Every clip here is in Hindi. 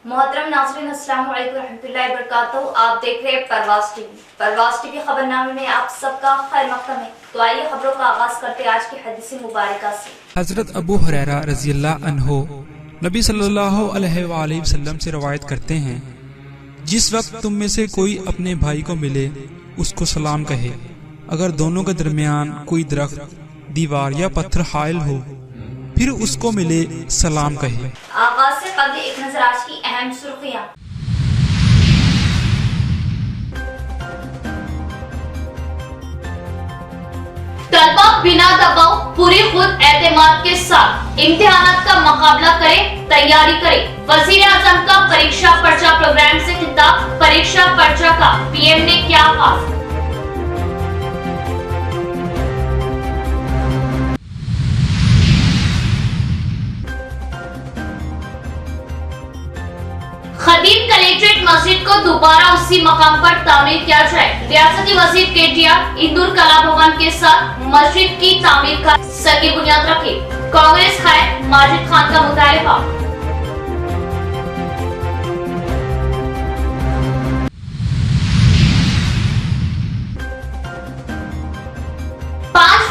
मोहतरम नाज़रीन, अस्सलाम वालेकुम रहमतुल्लाहि व बरकातहू। आप देख रहे हैं परवाज़ टीवी खबरनामे में आप सबका खैर मक़दम है। तो आइए खबरों का आगाज करते हैं आज की हदीस मुबारका से। हजरत अबू हुरैरा रज़ियल्लाहु अन्हु नबी सल्लल्लाहु अलैहि वसल्लम से रवायत करते हैं, जिस वक्त तुम में से कोई अपने भाई को मिले उसको सलाम कहे। अगर दोनों के दरमियान कोई दरख्त, दीवार या पत्थर हाइल हो फिर उसको मिले सलाम कहे। आगाज से कबल एक नजर आज की अहम सुर्खियां। तलबा बिना दबाव पूरी खुद एतमाद के साथ इम्तिहानात का मुकाबला करें, तैयारी करें। वजीर आजम का परीक्षा पर्चा प्रोग्राम से खिताब। परीक्षा पर्चा का पीएम ने क्या कहा? खदीम कलेक्ट्रेट मस्जिद को दोबारा उसी मकाम पर तामीर किया जाए। रियासती वजीर केटीआर इंदौर कला भवन के साथ मस्जिद की तामीर का सगी बुनियाद रखे। कांग्रेस है माजिद खान का मुतालबा।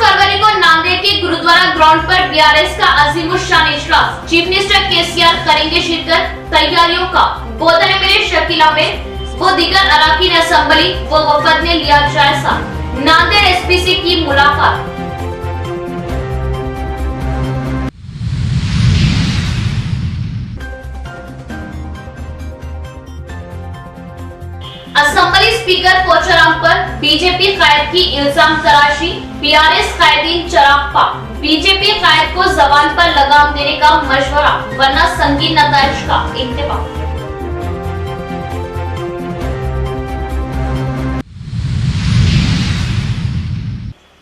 फरवरी को नांदेड़ के गुरुद्वारा ग्राउंड पर बीआरएस का अजीमुशान इजलास। चीफ मिनिस्टर केसीआर करेंगे शिरकत। तैयारियों का बोधन में शकील अहमद व दीगर अराकीन असेंबली व वफद ने लिया जायजा। नांदेड़ एसपीसी की मुलाकात। असेंबली स्पीकर पोचाराम पर बीजेपी कायद की इल्जाम तराशी। बीआरएस कायदीन चिराग पाक। बीजेपी कायद को जबान पर लगाम देने का मशवरा, वरना संगीन नताइज का इंतबाह।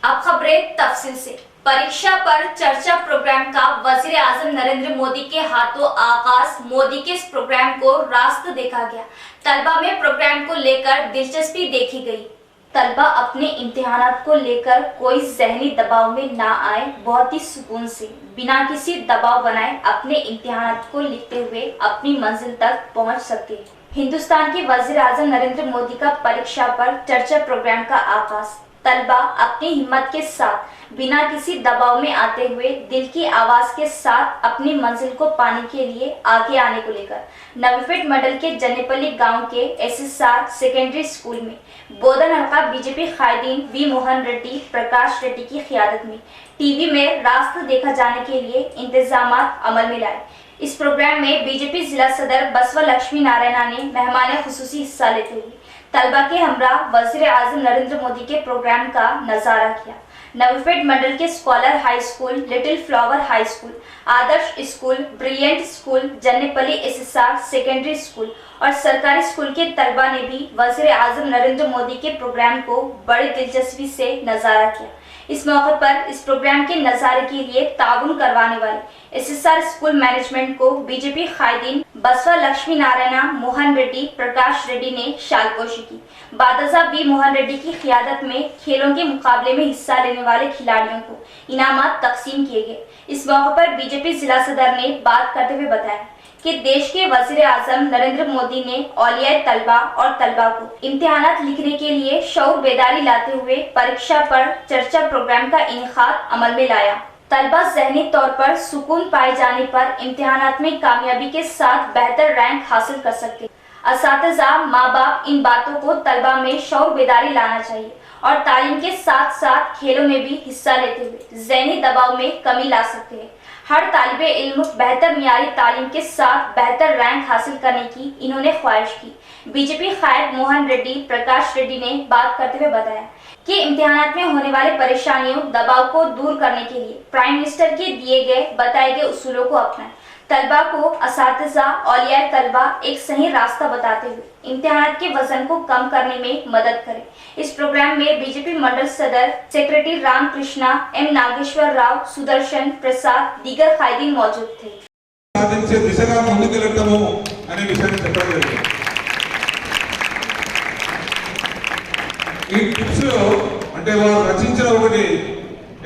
अब खबरें तफसील से। परीक्षा पर चर्चा प्रोग्राम का वजीर आजम नरेंद्र मोदी के हाथों आगाज। मोदी के इस प्रोग्राम को रास्त देखा गया। तलबा में प्रोग्राम को लेकर दिलचस्पी देखी गई। तलबा अपने इम्तिहानात को लेकर कोई ज़हनी दबाव में ना आए, बहुत ही सुकून से बिना किसी दबाव बनाए अपने इम्तिहानात को लिखते हुए अपनी मंजिल तक पहुंच सके। हिंदुस्तान के वजीर आजम नरेंद्र मोदी का परीक्षा पर चर्चा प्रोग्राम का आगाज। तलबा अपनी हिम्मत के साथ बिना किसी दबाव में आते हुए दिल की आवाज के साथ अपनी मंजिल को पाने के लिए आगे आने को लेकर नवीपेट मंडल के जनेपल्ली गांव के एसएसआर सेकेंडरी स्कूल में बोधन हल्का बीजेपी कायदीन वी मोहन रेड्डी, प्रकाश रेड्डी की क़ियादत में टीवी में रास्त देखा जाने के लिए इंतजाम अमल में लाए। इस प्रोग्राम में बीजेपी जिला सदर बसवा लक्ष्मी नारायणा ने मेहमान खुसूसी हिस्सा लेते हुए तलबा के हमरा वजीर आजम नरेंद्र मोदी के प्रोग्राम का नजारा किया। नवीपेट मंडल के scholar high school, little flower high school, Adarsh school, brilliant school, Jannepalli SSR secondary school और सरकारी स्कूल के तलबा ने भी वजीर आजम नरेंद्र मोदी के प्रोग्राम को बड़ी दिलचस्पी से नजारा किया। इस मौके पर इस प्रोग्राम के नजारे के लिए ताउन करवाने वाले एसएसआर स्कूल मैनेजमेंट को बीजेपी कायदीन बसवा लक्ष्मी नारायणा, मोहन रेड्डी, प्रकाश रेड्डी ने शालपोशी की। बादशाह वी मोहन रेड्डी की क़ियादत में खेलों के मुकाबले में हिस्सा लेने वाले खिलाड़ियों को इनामात तकसीम किए गए। इस मौके पर बीजेपी जिला सदर ने बात करते हुए बताया कि देश के वजीर आजम नरेंद्र मोदी ने औलिया तलबा और तलबा को इम्तिहानात लिखने के लिए शऊर बेदारी लाते हुए परीक्षा पर चर्चा प्रोग्राम का इनेकाद अमल में लाया। तलबा ज़हनी तौर पर सुकून पाए जाने पर इम्तिहानात में कामयाबी के साथ बेहतर रैंक हासिल कर सकते। असातिज़ा, माँ बाप इन बातों को तलबा में शऊर बेदारी लाना चाहिए और तालीम के साथ साथ खेलों में भी हिस्सा लेते हुए ज़हनी दबाव में कमी ला सकते हैं। हर तालिबे इल्म बेहतर मियारी तालीम के साथ बेहतर रैंक हासिल करने की इन्होंने ख्वाहिश की। बीजेपी कायद मोहन रेड्डी, प्रकाश रेड्डी ने बात करते हुए बताया कि इम्तिहानात में होने वाले परेशानियों, दबाव को दूर करने के लिए प्राइम मिनिस्टर के दिए गए बताए गए उसूलों को अपनाएं। तलबा को असातिज़ा, औलिया तलबा एक सही रास्ता बताते हुए इम्तिहानात के वजन को कम करने में मदद करें। इस प्रोग्राम में बीजेपी मंडल सदर सेक्रेटरी रामकृष्णा, एम नागेश्वर राव, सुदर्शन प्रसाद, दीगर कायदीन मौजूद थे।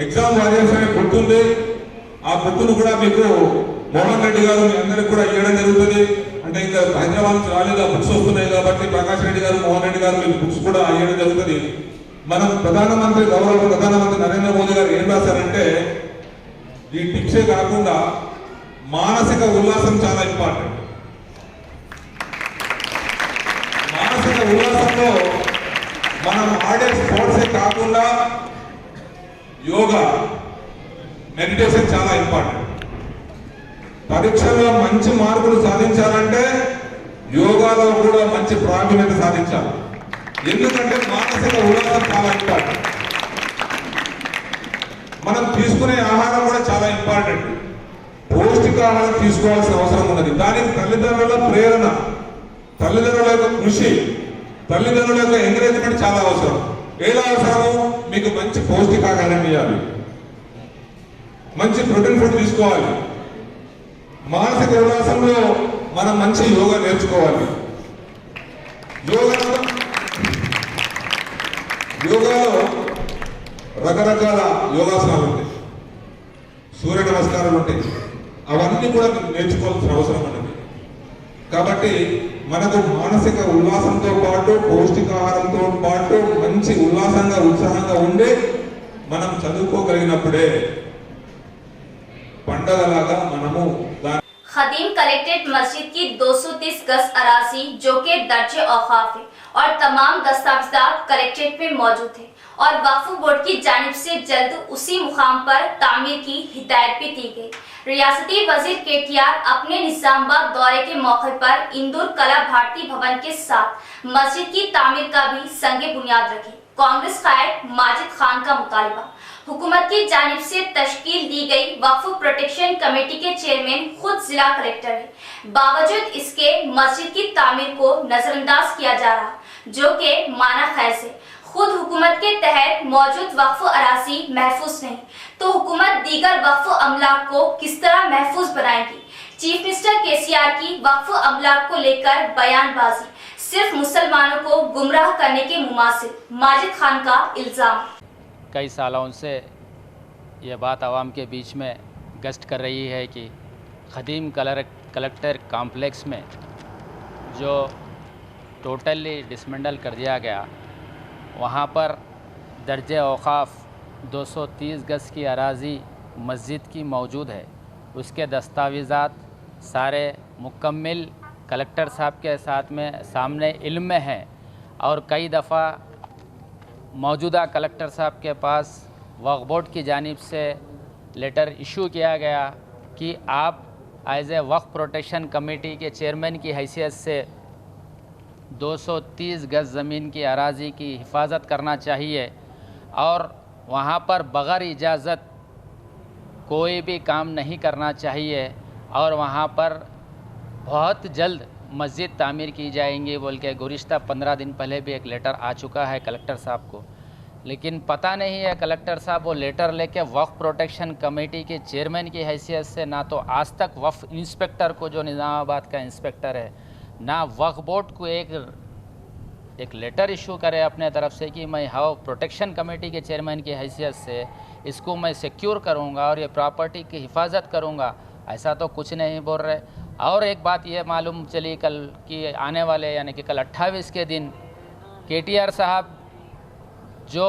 एग्जाम वारियर्स అనే బుక్ ఉంది। ఆ బుక్ ను కూడా మీకు మోహన్ రెడ్డి గారు మీ అందరికి కూడా ఇవ్వడం జరుగుతుంది। అంటే ఇంకా హైదరాబాద్ నుంచి రాలేదా, బుక్స్ వస్తున్నాయి కాబట్టి ప్రకాష్ రెడ్డి గారు, మోహన్ రెడ్డి గారు మీకు బుక్స్ కూడా ఇవ్వడం జరుగుతుంది. మనం గౌరవ ప్రధానమంత్రి నరేంద్ర మోదీ గారు ఏం రాశారంటే, ఈ టిప్సే కాకుండా మానసిక ఉల్లాసం చాలా ఇంపార్టెంట్. మానసిక ఉల్లాసంలో మనం ఆడే స్పోర్ట్సే కాకుండా యోగా, మెడిటేషన్ చాలా ఇంపార్టెంట్. పరీక్షలో మంచి మార్కులు సాధించాలంటే యోగాలో కూడా మంచి ప్రావీణ్యత సాధించాలి. ఎందుకంటే మానసిక ఉల్లాసం చాలా ఇంపార్టెంట్. మనం తీసుకునే ఆహారం కూడా చాలా ఇంపార్టెంట్. పౌష్టికాహారం తీసుకోవాల్సిన అవసరం ఉన్నది. దానికి తల్లిదండ్రుల ప్రేరణ, తల్లిదండ్రుల యొక్క కృషి, తల్లిదండ్రుల యొక్క ఎంకరేజ్మెంట్ చాలా అవసరం. ఎలా అవసరము? మీకు మంచి పౌష్టికాహారం ఇవ్వాలి, మంచి ప్రోటీన్ ఫుడ్ తీసుకోవాలి. మానసిక ఉల్లాసంలో మనం మంచి యోగా నేర్చుకోవాలి. యోగాలో రకరకాల యోగాసనాలు ఉంటాయి, సూర్య నమస్కారాలు ఉంటాయి. అవన్నీ కూడా నేర్చుకోవాల్సిన అవసరం ఉన్నది. కాబట్టి మనకు మానసిక ఉల్లాసంతో పాటు పౌష్టికాహారంతో పాటు మంచి ఉల్లాసంగా ఉత్సాహంగా ఉండే మనం చదువుకోగలిగినప్పుడే పండగలాగా మనము खदीम कलेक्ट्रेट मस्जिद की 230 गज अराजी जो के दर्जे औकाफ है और तमाम दस्तावेजात कलेक्ट्रेट में मौजूद है और वक्फ बोर्ड की जानिब से जल्द उसी मुकाम पर तामीर की हिदायत भी दी गई। रियासती वजीर केटीआर अपने निजामाबाद दौरे के मौके पर इंदौर कला भारती भवन के साथ मस्जिद की तामीर का भी संगे बुनियाद रखी। कांग्रेस कायद माजिद खान का मुतालबा, हुकूमत की जानिब से तश्कील दी गई वक्फ प्रोटेक्शन कमेटी के चेयरमैन खुद जिला कलेक्टर है। बावजूद इसके मस्जिद की तामीर को नजरअंदाज किया जा रहा, जो के माना खैर से खुद हुकूमत के तहत मौजूद वक्फ अराजी महफूज नहीं तो हुकूमत दीगर वक्फ अमलाक को किस तरह महफूज बनाएगी। चीफ मिनिस्टर केसीआर की वक्फ अमलाक को लेकर बयानबाजी सिर्फ मुसलमानों को गुमराह करने के मुमासिल, माजिद खान का इल्जाम। कई सालों से ये बात आवाम के बीच में गश्त कर रही है कि खदीम कलेक्टर कॉम्प्लेक्स में जो टोटली डिसमेंडल कर दिया गया, वहाँ पर दर्जे औकाफ 230 गज की अराज़ी मस्जिद की मौजूद है। उसके दस्तावेज़ात सारे मुकम्मिल कलेक्टर साहब के साथ में सामने इल्म में हैं और कई दफ़ा मौजूदा कलेक्टर साहब के पास वक्फ बोर्ड की जानिब से लेटर इशू किया गया कि आप as a Waqf protection committee के चेयरमैन की हैसियत से 230 गज ज़मीन की अराज़ी की हिफाजत करना चाहिए और वहाँ पर बग़ैर इजाज़त कोई भी काम नहीं करना चाहिए और वहाँ पर बहुत जल्द मस्जिद तामीर की जाएंगी बोल के गुज़िश्ता 15 दिन पहले भी एक लेटर आ चुका है कलेक्टर साहब को। लेकिन पता नहीं है कलेक्टर साहब वो लेटर लेके वक्फ प्रोटेक्शन कमेटी के चेयरमैन की हैसियत से ना तो आज तक वक्फ इंस्पेक्टर को जो निज़ामाबाद का इंस्पेक्टर है ना वक्फ बोर्ड को एक लेटर इशू करे अपने तरफ से कि मैं हाउ प्रोटेक्शन कमेटी के चेयरमैन की हैसियत से इसको मैं सिक्योर करूँगा और ये प्रॉपर्टी की हिफाजत करूँगा, ऐसा तो कुछ नहीं बोल रहे। और एक बात ये मालूम चली कल कि आने वाले यानी कि कल 28 के दिन केटीआर साहब जो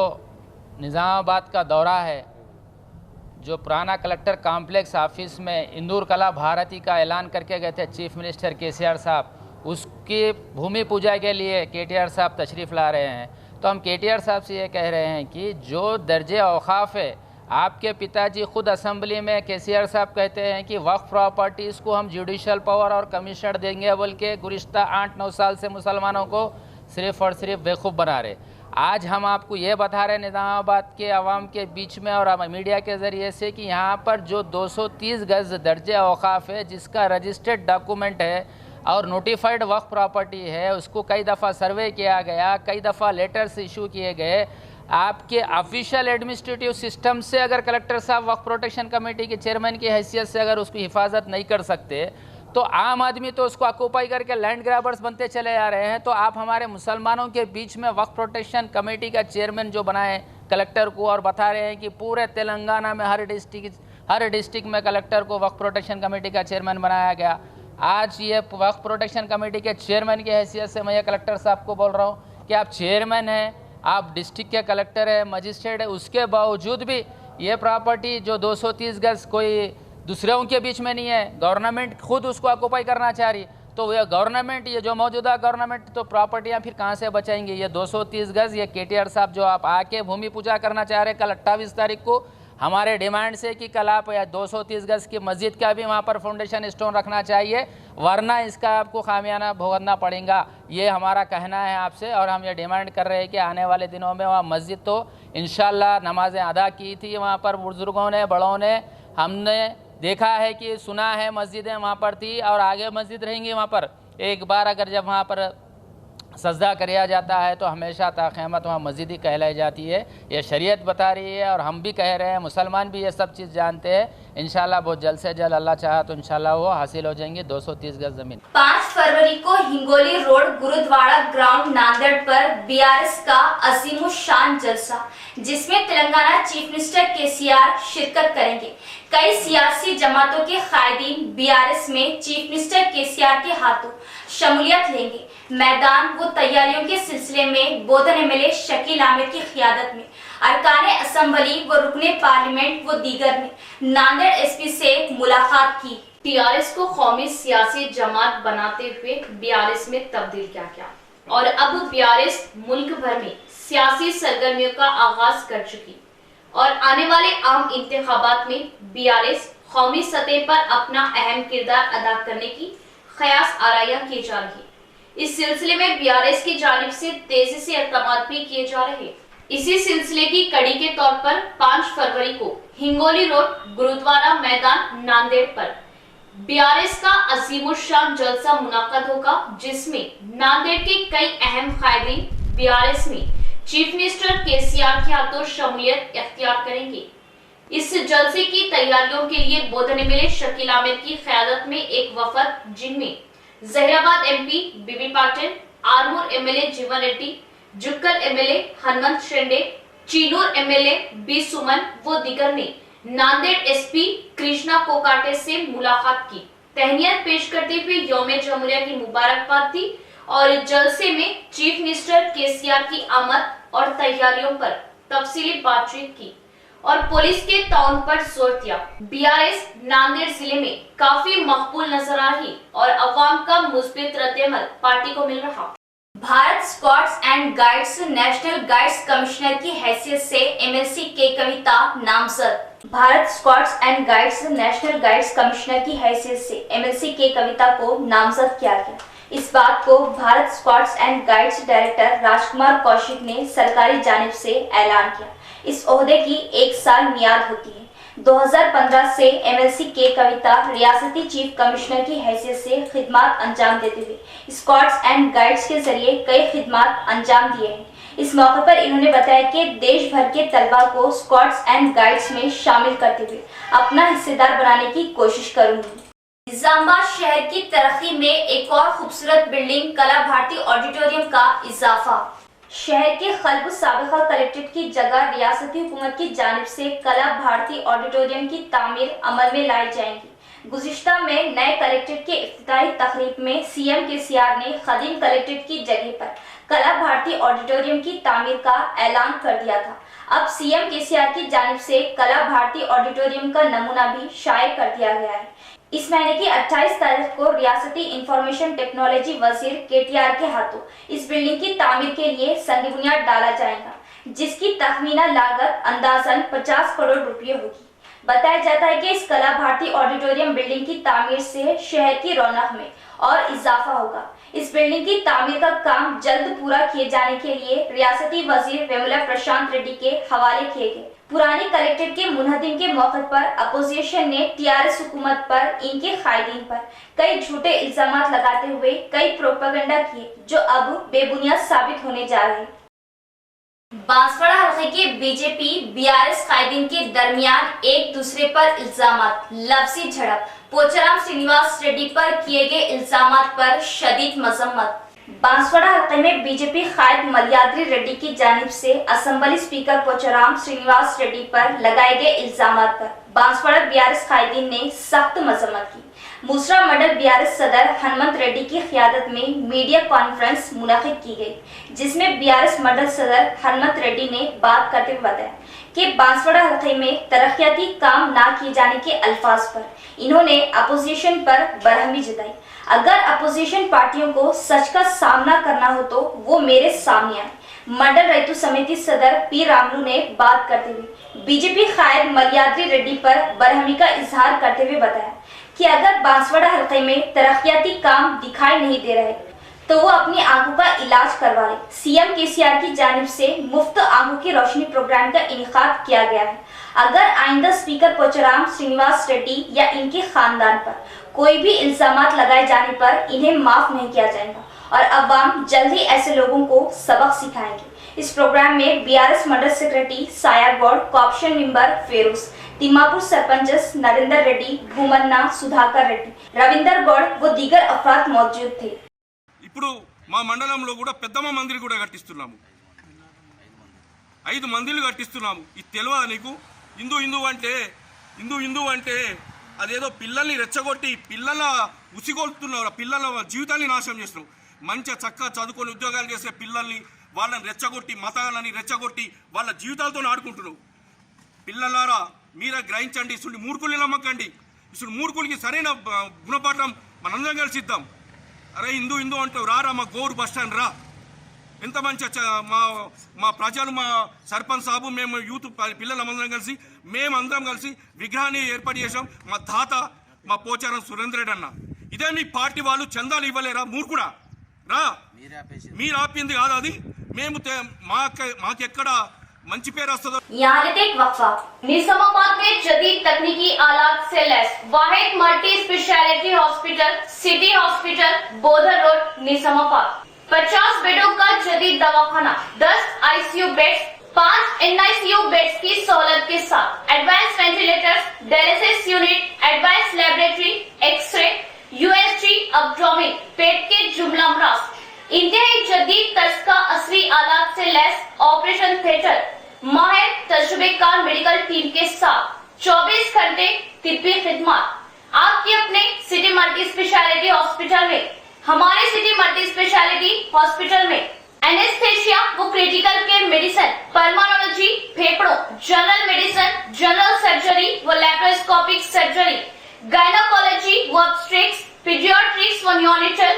निज़ामाबाद का दौरा है, जो पुराना कलेक्टर कॉम्प्लेक्स ऑफिस में इंदौर कला भारती का ऐलान करके गए थे चीफ मिनिस्टर केसीआर साहब, उसकी भूमि पूजा के लिए केटीआर साहब तशरीफ़ ला रहे हैं। तो हम केटीआर साहब से ये कह रहे हैं कि जो दर्जे औकाफ है, आपके पिताजी खुद असेंबली में केसीआर साहब कहते हैं कि वक्फ प्रॉपर्टीज़ को हम जुडिशल पावर और कमीशन देंगे बोल के गुज़िश्ता 8-9 साल से मुसलमानों को सिर्फ़ और सिर्फ बेवकूफ़ बना रहे। आज हम आपको ये बता रहे हैं निज़ामाबाद के आवाम के बीच में और मीडिया के ज़रिए से कि यहाँ पर जो 230 गज दर्जे औकाफ है, जिसका रजिस्टर्ड डॉक्यूमेंट है और नोटिफाइड वक्फ प्रॉपर्टी है, उसको कई दफ़ा सर्वे किया गया, कई दफ़ा लेटर्स इशू किए गए। आपके ऑफिशियल एडमिनिस्ट्रेटिव सिस्टम से अगर कलेक्टर साहब वक्फ प्रोटेक्शन कमेटी के चेयरमैन की हैसियत से अगर उसकी हिफाजत नहीं कर सकते तो आम आदमी तो उसको ऑक्यूपाई करके लैंड ग्रैबर्स बनते चले आ रहे हैं। तो आप हमारे मुसलमानों के बीच में वक्फ प्रोटेक्शन कमेटी का चेयरमैन जो बनाए कलेक्टर को और बता रहे हैं कि पूरे तेलंगाना में हर डिस्ट्रिक्ट में कलेक्टर को वक्फ प्रोटेक्शन कमेटी का चेयरमैन बनाया गया। आज ये वक्फ प्रोटेक्शन कमेटी के चेयरमैन की हैसियत से मैं ये कलेक्टर साहब को बोल रहा हूँ कि आप चेयरमैन हैं, आप डिस्ट्रिक्ट के कलेक्टर है, मजिस्ट्रेट है, उसके बावजूद भी ये प्रॉपर्टी जो 230 गज कोई दूसरों के बीच में नहीं है, गवर्नमेंट खुद उसको ऑक्यूपाई करना चाह रही, तो ये गवर्नमेंट, ये जो मौजूदा गवर्नमेंट तो प्रॉपर्टियाँ फिर कहाँ से बचाएंगे। ये 230 गज ये केटीआर साहब जो आप आके भूमि पूजा करना चाह रहे हैं कल 28 तारीख को, हमारे डिमांड से कि कल आप 230 गज की मस्जिद का भी वहाँ पर फाउंडेशन स्टोन रखना चाहिए, वरना इसका आपको खामियाना भुगतना पड़ेगा। ये हमारा कहना है आपसे, और हम ये डिमांड कर रहे हैं कि आने वाले दिनों में वहाँ मस्जिद तो इंशाल्लाह नमाज़ें अदा की थी वहाँ पर बुज़ुर्गों ने, बड़ों ने, हमने देखा है कि सुना है मस्जिदें वहाँ पर थी और आगे मस्जिद रहेंगी वहाँ पर। एक बार अगर जब वहाँ पर सजदा किया जाता है तो हमेशा ताक़यामत वहाँ मस्जिद ही कहलाई जाती है, ये शरीयत बता रही है और हम भी कह रहे हैं, मुसलमान भी ये सब चीज़ जानते हैं। इंशाल्लाह बहुत जल्द से जल्द अल्लाह चाहा तो इंशाल्लाह वो हासिल हो जाएंगी 230 गज ज़मीन। 5 फरवरी को हिंगोली रोड गुरुद्वारा ग्राउंड नांदेड़ पर बीआरएस का अज़ीमुश्शान जलसा, जिसमें तेलंगाना चीफ मिनिस्टर केसीआर शिरकत करेंगे। कई सियासी जमातों के कायदीन बीआरएस में चीफ मिनिस्टर केसीआर के हाथों शमूलियत लेंगे। मैदान व तैयारियों के सिलसिले में बोधन एमएलए शकील अहमद की क़ियादत में अरकाने असेंबली व रुकने पार्लियामेंट व दीगर ने नांदेड़ एसपी से मुलाकात की। टीआरएस को कौमी सियासी जमात बनाते हुए बीआरएस में तब्दील किया गया और अब बीआरएस मुल्क भर में सियासी सरगर्मियों का आगाज कर चुकी और आने वाले आम इंतखाबात में बीआरएस कौमी सतह पर अपना अहम किरदार अदा करने की ख़यास आराइयां की जा रही है। इस सिलसिले में बीआरएस की जानिब से तेजी से इक़दामात भी किए जा रहे हैं। इसी सिलसिले की कड़ी के तौर पर 5 फरवरी को हिंगोली रोड गुरुद्वारा मैदान नांदेड़ पर बीआरएस का अज़ीमुश्शान जलसा मुनाक़द होगा, जिसमें नांदेड़ के कई अहम कायदीन बीआरएस में चीफ मिनिस्टर केसीआर के हाथों शमूलियत इख्तियार करेंगे। इस जलसे की तैयारियों के लिए बोधन एमएलए शकील अहमद की क़यादत में एक वफद, जिनमें Zaheerabad MP BB Patil, Armoor MLA Jeevan Reddy, Jukkal MLA Hanumant Shinde, Chennur MLA B Suman व दीगर ने नांदेड़ एसपी कृष्णा कोकाटे से मुलाकात की, तहनीयत पेश करते हुए यौम जमहूरिया की मुबारकबाद दी और जलसे में चीफ मिनिस्टर केसीआर की आमद और तैयारियों पर तफसीली बातचीत की और पुलिस के ताउन पर जोर दिया। बीआरएस नांदेड़ जिले में काफी मकबूल नजर आ रही और अवाम का मुस्बित रद्द-ए-अमल पार्टी को मिल रहा। Bharat scouts and guides national guides commissioner की हैसियत से एमएलसी के कविता नामजद। Bharat scouts and guides national guides commissioner की हैसियत से एमएलसी के कविता को नामजद किया गया। इस बात को Bharat scouts and guides director Rajkumar Kaushik ने सरकारी जानिब से ऐलान किया। इस ओहदे की 1 साल मियाद होती है। 2015 से एमएलसी के कविता रियासती चीफ कमिश्नर की हैसियत से खिदमात अंजाम देते हुए स्काउट्स एंड गाइड्स के जरिए कई खिदमात अंजाम दिए हैं। इस मौके पर इन्होंने बताया कि देश भर के तलबा को स्काउट्स एंड गाइड्स में शामिल करते हुए अपना हिस्सेदार बनाने की कोशिश करूंगी। निजामाबाद शहर की तरक्की में एक और खूबसूरत बिल्डिंग कला भारती ऑडिटोरियम का इजाफा। शहर के खल्ब साबिका कलेक्ट्रेट की जगह रियासती हुकूमत की जानिब से कला भारती ऑडिटोरियम की तामीर अमल में लाई जाएंगी। गुज़िश्ता में नए कलेक्ट्रेट के इफ्तिताही तकरीब में सीएम केसीआर ने खदीम कलेक्ट्रेट की जगह पर कला भारती ऑडिटोरियम की तामीर का ऐलान कर दिया था। अब सीएम केसीआर की जानिब से कला भारती ऑडिटोरियम का नमूना भी शाये कर दिया गया है। इस महीने की 28 तारीख को रियासती इंफॉर्मेशन टेक्नोलॉजी वजीर केटीआर के हाथों इस बिल्डिंग की तामीर के लिए संग बुनियाद डाला जाएगा, जिसकी तखमीना लागत अंदाजन 50 करोड़ रुपये होगी। बताया जाता है कि इस कला भारती ऑडिटोरियम बिल्डिंग की तामीर से शहर की रौनक में और इजाफा होगा। इस बिल्डिंग की तामीर का काम जल्द पूरा किए जाने के लिए रियासती वजीर वेमुला प्रशांत रेड्डी के हवाले किए गए। पुरानी कलेक्ट्रेट के मुनहदिम के मौके पर अपोजिशन ने टीआरएस हुकूमत पर, इनके कायदीन पर कई झूठे इल्जामात लगाते हुए कई प्रोपेगेंडा किए, जो अब बेबुनियाद साबित होने जा रहे हैं। बांसवाड़ा हल्के के बीजेपी बीआरएस कायदीन के दरमियान एक दूसरे पर इल्जामात, लफ्जी झड़प। पोचाराम श्रीनिवास रेड्डी पर किए गए इल्जामात पर शदीद मजम्मत। बांसवाड़ा हल्के में बीजेपी कायद मलयाद्री रेड्डी की जानिब से असेंबली स्पीकर पोचाराम श्रीनिवास रेड्डी पर लगाए गए इल्जामात पर बांसवाड़ा बीआरएस कायदीन ने सख्त मजम्मत की। मूसरा मंडल बीआरएस सदर हनुमंत रेड्डी की क़ियादत में मीडिया कॉन्फ्रेंस मुनक़िद की गई, जिसमें बीआरएस मंडल सदर हनुमंत रेड्डी ने बात करते हुए बताया कि बांसवाड़ा हल्के में तरक्याती काम ना किए जाने के अल्फाज पर इन्होंने अपोजिशन पर बरहमी जताई। अगर अपोजिशन पार्टियों को सच का सामना करना हो तो वो मेरे सामने आए। मंडल रैतु समिति सदर पी रामलू ने बात करते हुए बीजेपी कायद मलयाद्री रेड्डी पर बरहमी का इजहार करते हुए बताया कि अगर बांसवाड़ा हल्के में तरक्याती काम दिखाई नहीं दे रहे तो वो अपनी आंखों का इलाज करवा ले। सीएम केसीआर की जानिब से मुफ्त आंखों की रोशनी प्रोग्राम का इनेकाद किया गया है। अगर आइंदा स्पीकर पोचाराम श्रीनिवास रेड्डी या इनके खानदान पर कोई भी इल्जामात लगाए जाने पर इन्हें माफ नहीं किया जाएगा और अवाम जल्द ही ऐसे लोगों को सबक सिखाएंगे। इस प्रोग्राम में बीआरएस मंडल सेक्रेटरी साया गौड़, कॉर्पोरेशन मेंबर फेरोज, तिम्मापुर सरपंच नरेंद्र रेड्डी, भूमन्ना, सुधाकर रेड्डी, रविंदर गौड़ व दीगर अफराद मौजूद थे। ఇప్పుడు మా మండలంలో కూడా పెద్దమ్మ మందిర్ కూడా కట్టిస్తున్నాము, 5 మందిర్లు కట్టిస్తున్నాము. ఇది తెలియదా నీకు? హిందూ అంటే అదేదో పిల్లల్ని రెచ్చగొట్టి పిల్లల ఉసిగొల్తున్నారు, పిల్లల జీవితాన్ని నాశనం చేస్తున్నావు. మంచిగా చక్కగా చదువుకొని ఉద్యోగాలు చేసే పిల్లల్ని వాళ్ళని రెచ్చగొట్టి మతాలని రెచ్చగొట్టి వాళ్ళ జీవితాలతో ఆడుకుంటున్నావు. పిల్లలారా మీరే గ్రహించండి, ఇసుడు మూర్ఖుల్ని నమ్మకండి. ఇసుడు మూర్ఖులకి సరైన గుణపాఠం మనందరం కలిసి ఇద్దాం. అరే హిందూ అంటావు, రారా మా గోరు బస్ స్టాండ్ రా. ఎంత మంచి మా ప్రజలు, మా సర్పంచ్ సాబు, మేము యూత్ పిల్లలందరం కలిసి మేమందరం కలిసి విగ్రహాన్ని ఏర్పాటు చేసాం. మా తాత మా పోచారం సురేంద్ర రెడ్డి అన్న. ఇదే మీ పార్టీ వాళ్ళు చందాలు ఇవ్వలేరా? మూర్ఖుడా రా, మీరు ఆపింది కాదు అది. మేము మాకెక్కడ मंच पे रास्ता। यहाँ लेते एक वक्फा। निजामाबाद में जदीद तकनीकी आलात से लैस वाहिद multi speciality hospital city hospital Bodhan road Nizamabad. 50 बेडों का जदीद दवाखाना, 10 आईसीयू बेड्स, 5 एनआईसीयू बेड्स की सहूलत के साथ advance ventilators, dialysis unit, advance laboratory, X ray, USG, abdomen, पेट के जुमला अमराज, इंतहाई जदीद तर्ज का असली आलात से लैस ऑपरेशन थिएटर, माहिर तजुर्बेकार मेडिकल टीम के साथ 24 घंटे तिब्बी खिदमत आपके अपने सिटी मल्टी स्पेशलिटी हॉस्पिटल में। हमारे सिटी मल्टी स्पेशलिटी हॉस्पिटल में एनेस्थेशिया व क्रिटिकल केयर मेडिसिन, पल्मोनोलॉजी, फेफड़ों, जनरल मेडिसिन, जनरल सर्जरी व लैप्रोस्कोपिक सर्जरी, गायनोकोलॉजी व ऑब्स्टेट्रिक्स, पीडियाट्रिक्स व न्यूनेटल,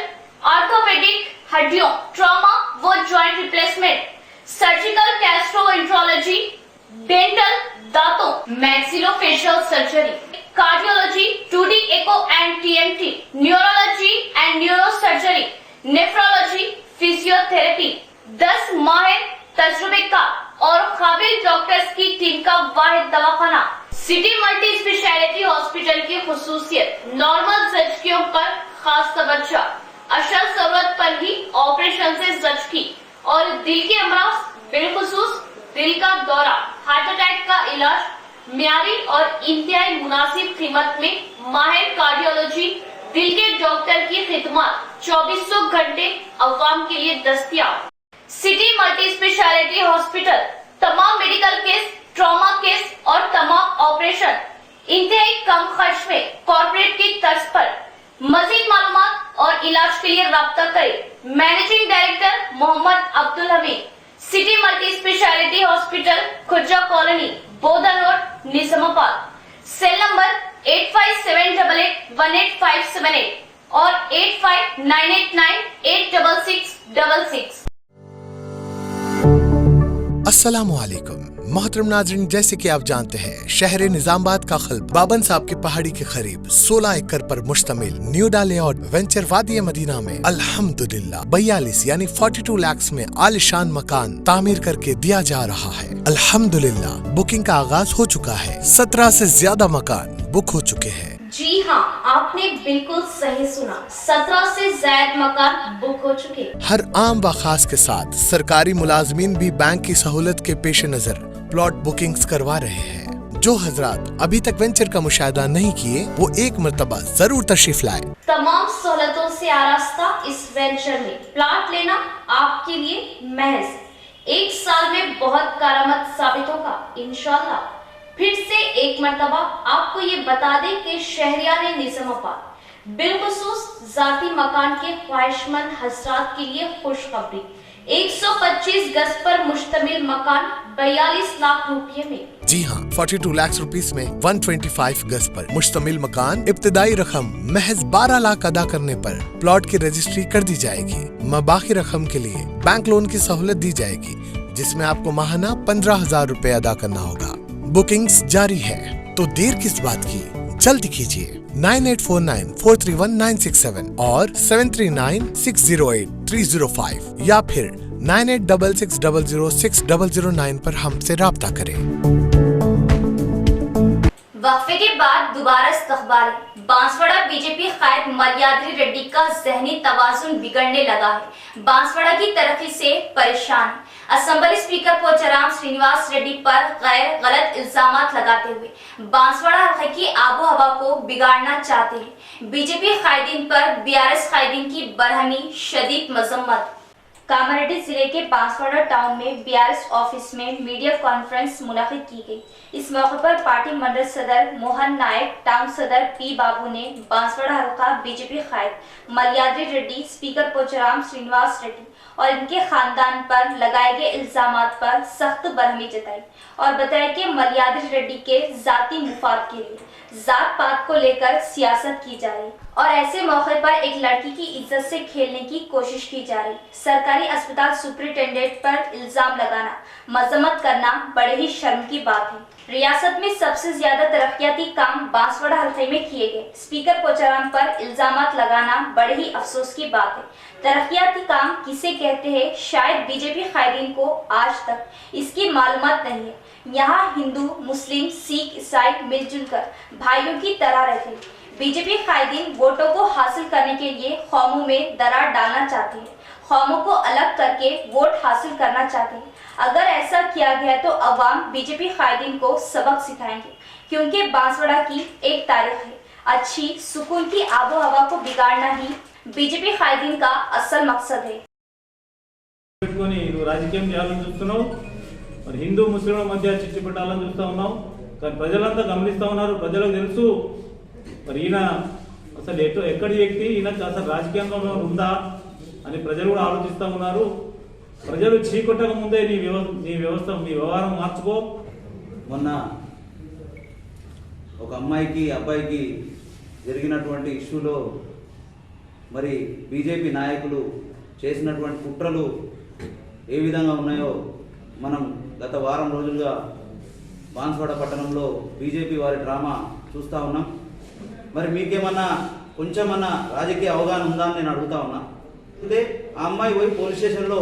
ऑर्थोपेडिक, हड्डियों, ट्रॉमा व joint replacement, surgical gastroenterology, dental, दांतों, maxillofacial surgery, cardiology, 2D echo and TMT, neurology and neurosurgery, nephrology, physiotherapy, 10 माहिर तजुर्बेकार और काबिल डॉक्टर्स की टीम का वाहिद दवाखाना। सिटी मल्टी स्पेशलिटी हॉस्पिटल की खुसूसियत, नॉर्मल जख्मियों पर खास तवज्जो, अशल जरूरत पर ही ऑपरेशन से जख्मी और दिल के अमराज, बिलखुसूस दिल का दौरा, हार्ट अटैक का इलाज म्यारी और इंतहाई मुनासिब कीमत में माहिर कार्डियोलॉजी, दिल के डॉक्टर की खिदमत 2400 घंटे अवाम के लिए दस्तयाब। सिटी मल्टी स्पेशलिटी हॉस्पिटल तमाम मेडिकल केस, ट्रॉमा केस और तमाम ऑपरेशन इंतहाई कम खर्च में कॉर्पोरेट की तर्ज पर। मजीद मालूमात और इलाज के लिए राब्ता करें। Managing director Mohammed Abdul Hameed, city multi speciality hospital, Khurja colony, Bodhan road, Nizamabad. Cell number 8578818578 और 8598986666। अस्सलामुअलैकुम मोहतरम नाज़रीन, जैसे कि आप जानते हैं शहर निजामाबाद का खल्ब बाबन साहब की पहाड़ी के करीब 16 एकड़ पर मुश्तमिल न्यू लेआउट वेंचर वादी मदीना में अल्हम्दुलिल्लाह 42 यानी 42 लाख में आलिशान मकान तामीर करके दिया जा रहा है। अल्हम्दुलिल्लाह बुकिंग का आगाज हो चुका है। 17 से ज्यादा मकान बुक हो चुके हैं। जी हाँ, आपने बिल्कुल सही सुना, 17 से ज्यादा मकान बुक हो चुके। हर आम व खास के साथ सरकारी मुलाजमीन भी बैंक की सहूलत के पेश नजर प्लॉट बुकिंग्स करवा रहे हैं। जो हजरात अभी तक वेंचर का मुशाहिदा नहीं किए वो एक मर्तबा जरूर तशरीफ लाए। तमाम सहूलतों से आरास्ता इस वेंचर में प्लॉट लेना आपके लिए महज 1 साल में बहुत करामत साबित होगा इंशाल्लाह। फिर से एक मर्तबा आपको ये बता दें कि शहरियान निजामाबाद बिलखुसूस जाती मकान के ख्वाहिशमंद हजरात के लिए खुशखबरी। 125 गज पर मुश्तमिल मकान 42 लाख रुपए में। जी हाँ, 42 लाख रुपीस में 125 गज पर मुश्तमिल मकान। इब्तिदाई रकम महज 12 लाख अदा करने पर प्लॉट की रजिस्ट्री कर दी जाएगी। बाकी रकम के लिए बैंक लोन की सहूलत दी जाएगी, जिसमें आपको माहाना 15,000 रुपए अदा करना होगा। बुकिंग्स जारी है, तो देर किस बात की, जल्दी कीजिए। 9849431967 और 7396083005 या फिर 9866006009 पर हमसे राब्ता करें। वक्फे के बाद दोबारा इस्तकबाल। बांसवाड़ा बीजेपी कायद मल्याद्री रेड्डी का जहनी तवाजुन बिगड़ने लगा है। बांसवाड़ा की तरक्की से परेशान है। असेंबली स्पीकर पोचाराम श्रीनिवास रेड्डी पर गलत इल्जामात लगाते हुए बांसवाड़ा हल्के की आबो हवा को बिगाड़ना चाहते हैं। बीजेपी कायदीन पर बीआरएस कायदीन की बरहमी शदीद मजम्मत। कामारेड्डी जिले के बांसवाड़ा टाउन में बीआरएस ऑफिस में मीडिया कॉन्फ्रेंस मुनाकिद की गई। इस मौके पर पार्टी मंडल सदर मोहन नायक, टाउन सदर पी बाबू ने बांसवाड़ा हल्का बीजेपी कायद मल्याद्री रेड्डी, स्पीकर पोचाराम श्रीनिवास रेड्डी और इनके खानदान पर लगाए गए इल्जामात पर सख्त बरहमी जताई और बताया कि मल्याद्री रेड्डी के जाती मुफाद के लिए जात पात को लेकर सियासत की जा रही और ऐसे मौके पर एक लड़की की इज्जत से खेलने की कोशिश की जा रही। सरकारी अस्पताल सुपरिटेंडेंट पर इल्जाम लगाना, मजम्मत करना बड़े ही शर्म की बात है। रियासत में सबसे ज्यादा तरक्याती काम बांसवाड़ा हल्के में किए गए। स्पीकर पोचाराम पर इल्जामात लगाना बड़े ही अफसोस की बात है। तरक्याती काम किसे कहते हैं, शायद बीजेपी कायदीन को आज तक इसकी मालूमात नहीं है। यहाँ हिंदू, मुस्लिम, सिख, ईसाई मिलजुल कर भाइयों की तरह रहते हैं। बीजेपी कायदीन वोटों को हासिल करने के लिए कौमों में दरार डालना चाहते हैं, कौमों को अलग करके वोट हासिल करना चाहते हैं। अगर ऐसा किया गया तो अवाम बीजेपी कायदीन को सबक सिखाएंगे, क्योंकि बांसवाड़ा की एक तारीख है। अच्छी सुकून की आबो हवा को बिगाड़ना ही बीजेपी कायदीन का असल मकसद है। రాజకీయం చేయాలని చూస్తున్నావు, మరి హిందూ ముస్లింల మధ్య చిచ్చు పెట్టాలని చూస్తూ ఉన్నావు. కానీ ప్రజలంతా గమనిస్తూ ఉన్నారు, ప్రజలకు తెలుసు మరి ఈయన అసలు ఎక్కడి వ్యక్తి, ఈయనకు అసలు రాజకీయంలో ఉందా అని ప్రజలు కూడా ఆలోచిస్తూ ఉన్నారు. ప్రజలు చీకొట్టక ముందే నీ వ్యవస్థ నీ వ్యవహారం మార్చుకో. మొన్న ఒక అమ్మాయికి అబ్బాయికి జరిగినటువంటి ఇష్యూలో మరి బీజేపీ నాయకులు చేసినటువంటి కుట్రలు ఏ విధంగా ఉన్నాయో మనం గత వారం రోజులుగా బాన్స్వాడ పట్టణంలో బీజేపీ వారి డ్రామా చూస్తూ ఉన్నాం. మరి మీకేమన్నా కొంచెమన్నా రాజకీయ అవగాహన ఉందా అని నేను అడుగుతా ఉన్నా. అంటే ఆ అమ్మాయి పోయి పోలీస్ స్టేషన్లో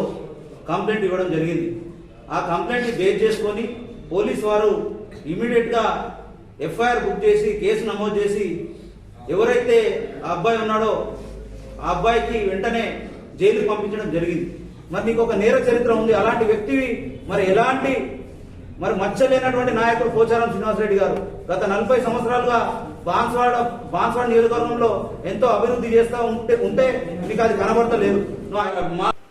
కంప్లైంట్ ఇవ్వడం జరిగింది. ఆ కంప్లైంట్ని బేస్ చేసుకొని పోలీస్ వారు ఇమీడియట్గా ఎఫ్ఐఆర్ బుక్ చేసి కేసు నమోదు చేసి ఎవరైతే ఆ అబ్బాయి ఉన్నాడో ఆ అబ్బాయికి వెంటనే జైలుకి పంపించడం జరిగింది. మరి నీకు ఒక నేర చరిత్ర ఉంది, అలాంటి వ్యక్తివి మరి ఎలాంటి మరి మచ్చలేనటువంటి నాయకుడు పోచారం శ్రీనివాసరెడ్డి గారు గత 40 సంవత్సరాలుగా బాన్స్వాడ నియోజకవర్గంలో ఎంతో అభివృద్ధి చేస్తూ ఉంటే నీకు అది కనబడతలేదు.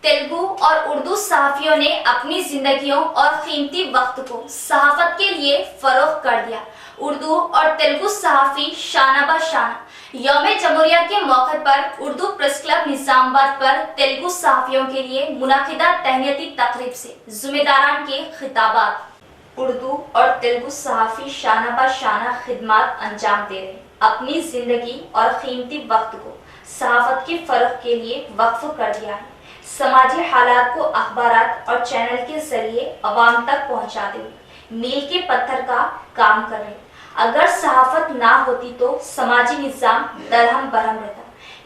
तेलुगु और उर्दू सहाफियों ने अपनी जिंदगियों और कीमती वक्त को सहाफत के लिए फरोख्त कर दिया। उर्दू और तेलुगु सहाफी शाना ब शाना यौम जमहूरिया के मौके पर उर्दू प्रेस क्लब निजामाबाद पर तेलुगु सहाफियों के लिए मुनाकिदा तहनीती तकरीब से जिम्मेदारान के खिताबात। उर्दू और तेलुगु सहाफी शाना ब शाना खिदमत अंजाम दे रहे, अपनी जिंदगी और कीमती वक्त को सहाफत के फरोख्त के लिए वक्फ कर दिया है। समाजी हालात को अखबारात और चैनल के जरिए अवाम तक पहुंचाते हुए मील के पत्थर का काम कर रहे। अगर सहाफत ना होती तो समाजी निजाम दरहम बरहम रहता।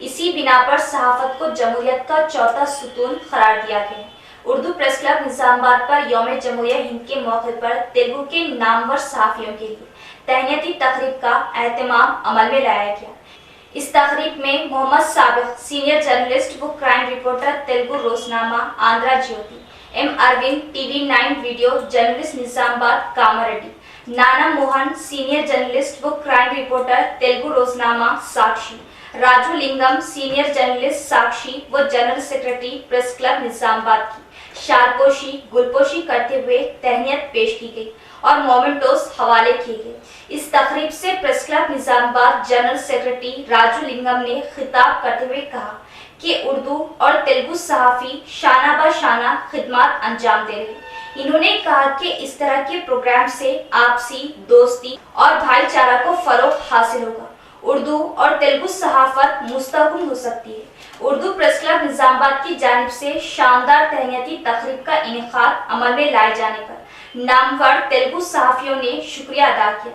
इसी बिना पर सहाफत को जमहूरियत का चौथा सुतून करार दिया गया है। उर्दू प्रेस क्लब निजामाबाद पर यौम जमहूरिया हिंद के मौके पर तेलुगु के नामवर सहाफियों के लिए तहनीती तकरीब का एहतमाम अमल में लाया गया। इस तकरीब में मोहम्मद साबिक सीनियर जर्नलिस्ट व क्राइम रिपोर्टर तेलुगु रोजनामा Andhra Jyothi, M Arvind TV9 video journalist Nizamabad Kamareddy, Nana Mohan senior journalist व क्राइम रिपोर्टर तेलुगु रोजनामा साक्षी, राजू लिंगम सीनियर जर्नलिस्ट साक्षी व general secretary press club Nizamabad की शारपोशी गुलपोशी करते हुए तहनीयत पेश की गई और मोमेंटोस हवाले किए गए। इस तकरीब से press club Nizamabad general secretary Raju Lingam ने खिताब करते हुए कहा कि उर्दू और तेलुगु सहाफ़ी शाना ब शाना खिदमत अंजाम दे रहे। इन्होंने कहा कि इस तरह के प्रोग्राम से आपसी दोस्ती और भाईचारा को फरोग हासिल होगा। उर्दू और तेलुगु सहाफत मुस्तहकम हो सकती है। उर्दू प्रेस क्लब निजामाबाद की जानिब से शानदार तहनीती तकरीब का इनेकाद अमल में लाए जाने पर नामवर तेलुगु सहाफियों ने शुक्रिया अदा किया।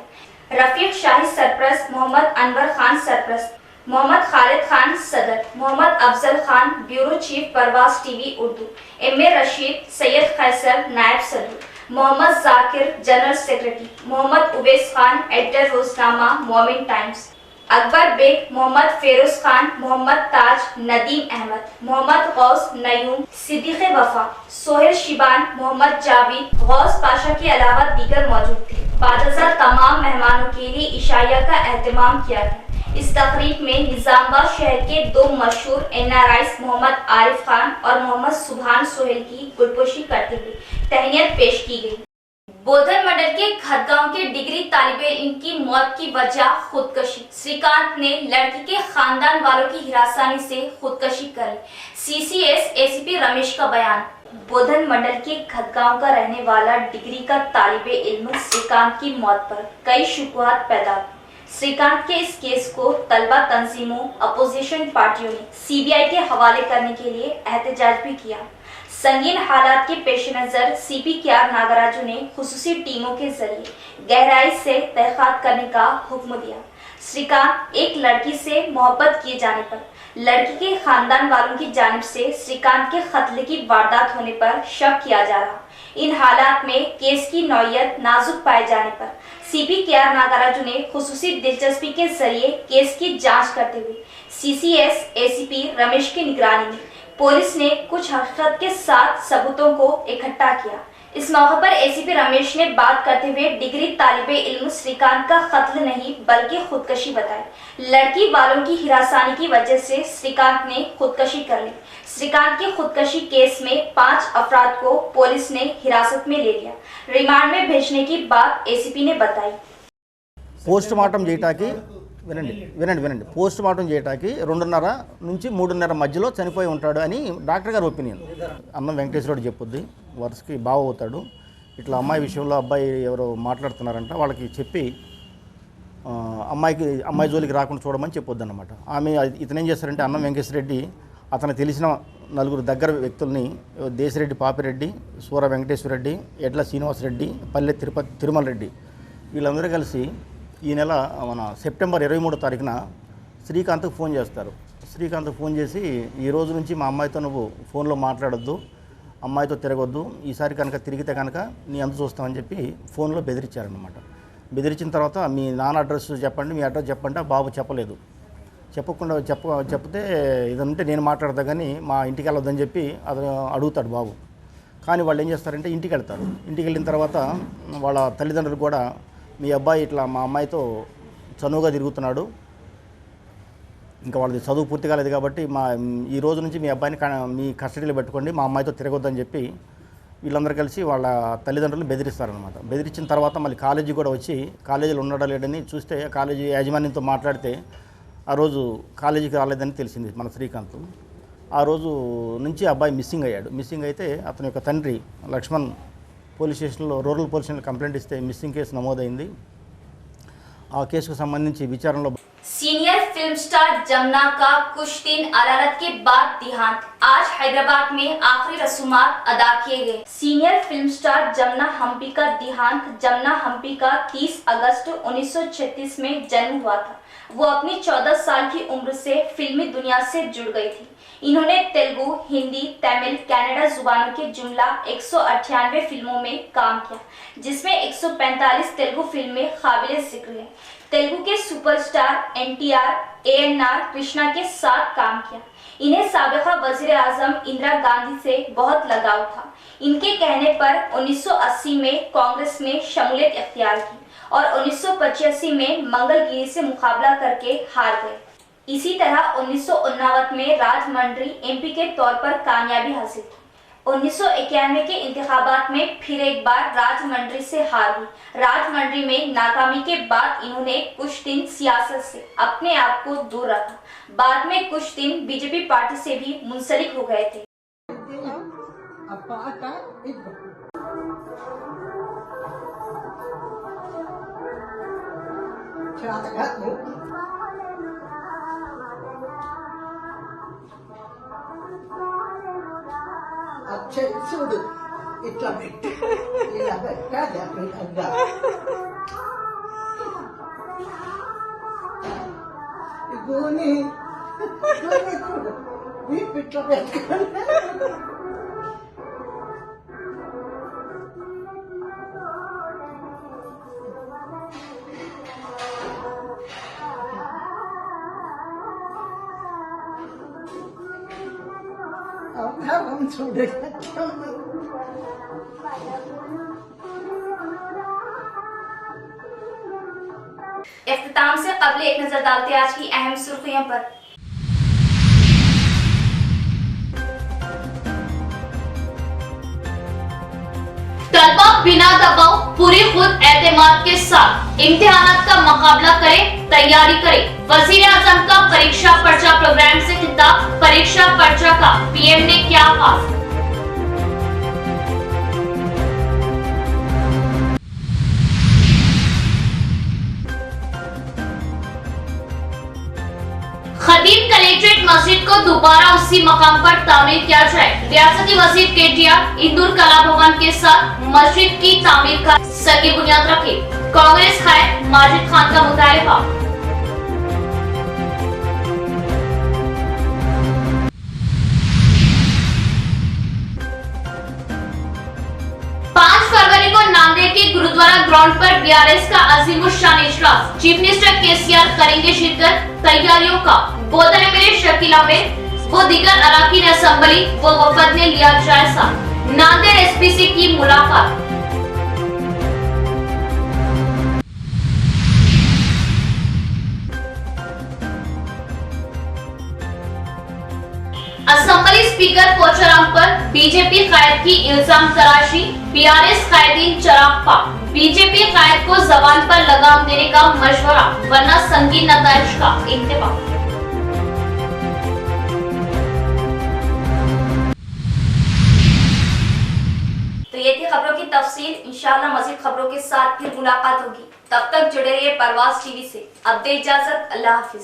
रफीक शाही सरप्रस्त, मोहम्मद अनवर खान सरप्रस्त, मोहम्मद खालिद खान सदर, Mohammed Afzal Khan bureau chief Parwaz TV Urdu, MA. Rasheed, Syed Khaiser नायब सदर, Mohammed Zakir general secretary, Mohammed Uwais Khan editor रोजनामा मोमिन टाइम्स, अकबर बेग, मोहम्मद फेरोज खान, मोहम्मद ताज, नदीम अहमद, मोहम्मद गौस नयूम, सिद्दीक वफा, सोहेल शिबान, मोहम्मद जावेद, गौस पाशा के अलावा दीगर मौजूद थे। बादशाह तमाम मेहमानों के लिए इशाया का एहतमाम किया गया। इस तकरीब में निजामाबाद शहर के दो मशहूर एनआरआईज मोहम्मद आरिफ खान और मोहम्मद सुभान सोहेल की गुलपोशी करते हुए तहनीयत पेश की गई। बोधन मंडल के खदगांव के डिग्री तालिबे इल्म की मौत की वजह खुदकशी। श्रीकांत ने लड़की के खानदान वालों की हिरासनी से खुदकशी कर ली। सीसीएस एसीपी रमेश का बयान। बोधन मंडल के खदगांव का रहने वाला डिग्री का तालिबे इल्म श्रीकांत की मौत पर कई शुबहात पैदा हुई। श्रीकांत के इस केस को तलबा तंजीमों, अपोजिशन पार्टियों ने सीबीआई के हवाले करने के लिए एहतजाज भी किया। संगीन हालात के पेश नजर सीपी के.आर. नागराजू ने खुसूसी टीमों के जरिए गहराई से तहकीकात करने का हुक्म दिया। श्रीकांत एक लड़की से मोहब्बत किए जाने पर लड़की के खानदान वालों की जानिब से श्रीकांत के कत्ल की वारदात होने पर शक किया जा रहा। इन हालात में केस की नौयत नाजुक पाए जाने पर सीपी के.आर. नागराजू ने खुसूसी दिलचस्पी के जरिए केस की जांच करते हुए सीसीएस एसीपी रमेश की निगरानी में पुलिस ने कुछ हकीकत के साथ सबूतों को इकट्ठा किया। इस मौके पर एसीपी रमेश ने बात करते हुए डिग्री तालिबे इल्म श्रीकांत का कत्ल नहीं बल्कि खुदकशी बताई। लड़की वालों की हिरासनी की वजह से श्रीकांत ने खुदकशी कर ली। श्रीकांत की खुदकशी केस में 5 अफराद को पुलिस ने हिरासत में ले लिया। रिमांड में भेजने की बात एसीपी ने बताई। పోస్ట్మార్టం చేయటానికి వినండి పోస్ట్మార్టం చేయటానికి 2:30 నుంచి 3:30 మధ్యలో చనిపోయి ఉంటాడు అని డాక్టర్ గారి ఒపీనియన్. అన్నం వెంకటేశ్వరుడు చెప్పుద్ది, వరుసకి బావ అవుతాడు. ఇట్లా అమ్మాయి విషయంలో అబ్బాయి ఎవరో మాట్లాడుతున్నారంట, వాళ్ళకి చెప్పి అమ్మాయి జోలికి రాకుండా చూడమని చెప్పొద్దు అన్నమాట. ఆమె ఇతనేం చేస్తారంటే అన్నం వెంకటేశ్వరరెడ్డి అతను తెలిసిన 4 దగ్గర వ్యక్తుల్ని దేశరెడ్డి పాపిరెడ్డి, సూర వెంకటేశ్వరరెడ్డి, ఎడ్ల శ్రీనివాసరెడ్డి, పల్లె తిరుమల రెడ్డి వీళ్ళందరూ కలిసి ఈ నెల సెప్టెంబర్ 23వ తారీఖున శ్రీకాంత్కి ఫోన్ చేస్తారు. శ్రీకాంత్కి ఫోన్ చేసి ఈ రోజు నుంచి మా అమ్మాయితో నువ్వు ఫోన్లో మాట్లాడొద్దు, అమ్మాయితో తిరగొద్దు, ఈసారి కనుక తిరిగితే కనుక నీ అంత చూస్తామని చెప్పి ఫోన్లో బెదిరించారనమాట. బెదిరించిన తర్వాత మీ నాన్న అడ్రస్ చెప్పండి, మీ అడ్రస్ చెప్పండి. ఆ బాబు చెప్పలేదు. చెప్పకుండా చెప్తే ఇదంటే నేను మాట్లాడతా కానీ మా ఇంటికి వెళ్ళొద్దని చెప్పి అతను అడుగుతాడు బాబు. కానీ వాళ్ళు ఏం చేస్తారంటే ఇంటికి వెళ్తారు. ఇంటికి వెళ్ళిన తర్వాత వాళ్ళ తల్లిదండ్రులు కూడా మీ అబ్బాయి ఇట్లా మా అమ్మాయితో చనువుగా తిరుగుతున్నాడు, ఇంకా వాళ్ళది చదువు పూర్తి కాలేదు కాబట్టి ఈ రోజు నుంచి మీ అబ్బాయిని మీ కస్టడీలో పెట్టుకోండి, మా అమ్మాయితో తిరగొద్దని చెప్పి వీళ్ళందరూ కలిసి వాళ్ళ తల్లిదండ్రులు బెదిరిస్తారనమాట. బెదిరించిన తర్వాత మళ్ళీ కాలేజీ కూడా వచ్చి కాలేజీలో ఉన్నాడా లేడని చూస్తే కాలేజీ యాజమాన్యంతో మాట్లాడితే ఆ రోజు కాలేజీకి రాలేదని తెలిసింది మన శ్రీకాంత్. ఆ రోజు నుంచి అబ్బాయి మిస్సింగ్ అయ్యాడు. మిస్సింగ్ అయితే అతని యొక్క తండ్రి లక్ష్మణ్ పోలీస్ స్టేషన్లో రూరల్ పోలీస్ స్టేషన్లో కంప్లైంట్ ఇస్తే మిస్సింగ్ కేసు నమోదైంది. ఆ కేసుకు సంబంధించి విచారణలో सीनियर फिल्म स्टार जमुना का कुछ दिन अदालत के बाद देहांत। आज हैदराबाद में आखिरी रसूमात अदा किए गए। Senior film star Jamuna Hampi का देहांत। जमुना हम्पी का 30 अगस्त 1936 में जन्म हुआ था। वो अपनी 14 साल की उम्र से फिल्मी दुनिया से जुड़ गई थी। इन्होंने तेलुगु, हिंदी, तमिल, कन्नड़ा जुबानों के जुमला 198 फिल्मों में काम किया, जिसमें 145 तेलुगु फिल्में काबिले जिक्र हैं। तेलुगु के सुपरस्टार एनटीआर, एएनआर कृष्णा के साथ काम किया। इन्हें साबिका वजीर आजम इंदिरा गांधी से बहुत लगाव था। इनके कहने पर 1980 में कांग्रेस में शमूलियत इख्तियार की और 1985 में मंगलगिरी से मुकाबला करके हार गए। इसी तरह 1989 में राजमंड्री एमपी के तौर पर कामयाबी हासिल की। 1991 के इंतखाबात में फिर एक बार राजमंड्री से हार हुई। राजमंड्री में नाकामी के बाद इन्होंने कुछ दिन सियासत से अपने आप को दूर रखा। बाद में कुछ दिन बीजेपी पार्टी से भी मुंसलिक हो गए थे। अच्छे सुध इतना ఇలా పెట్టాలి అక్కడ గోని ఈ పిట్ట పెట్టుకోవాలి हम छोड़े इख्तिताम से कबल एक नजर डालते आज की अहम सुर्खियों पर। तलबा बिना दबाव पूरी खुद एतमाद के साथ इम्तिहानात का मुकाबला करें, तैयारी करें। वजीर आजम का परीक्षा पर्चा प्रोग्राम से खिताब। परीक्षा पर्चा का पीएम ने क्या कहा? खदीम कलेक्ट्रेट मस्जिद को दोबारा उसी मकाम पर तामीर किया जाए। रियासती वजीर केटीआर इंदौर कला भवन के साथ मस्जिद की तामीर का सगी बुनियाद रखे। कांग्रेस कायद माजिद खान का मुतालबा। फरवरी को नांदेड़ के गुरुद्वारा ग्राउंड पर बीआरएस का अजीमुशान इजलास। चीफ मिनिस्टर केसीआर करेंगे शिरकत। तैयारियों का बोधन में शकील अहमद व दीगर अराकीन असेंबली व वफद ने लिया जायजा। नांदेड़ एसपीसी की मुलाकात। असेंबली स्पीकर पोचाराम पर बीजेपी कायद की इल्जाम तराशी। बीआरएस कायदीन चिराग पाक। बीजेपी कायद को जबान पर लगाम देने का मशवरा वरना संगीन नताइज का इंतबाह। तो ये थी खबरों की तफसील। इंशाअल्लाह मज़ीद खबरों के साथ फिर मुलाकात होगी। तब तक जुड़े रहिए परवाज़ टीवी से। अब दे इजाजत। अल्लाह हाफिज।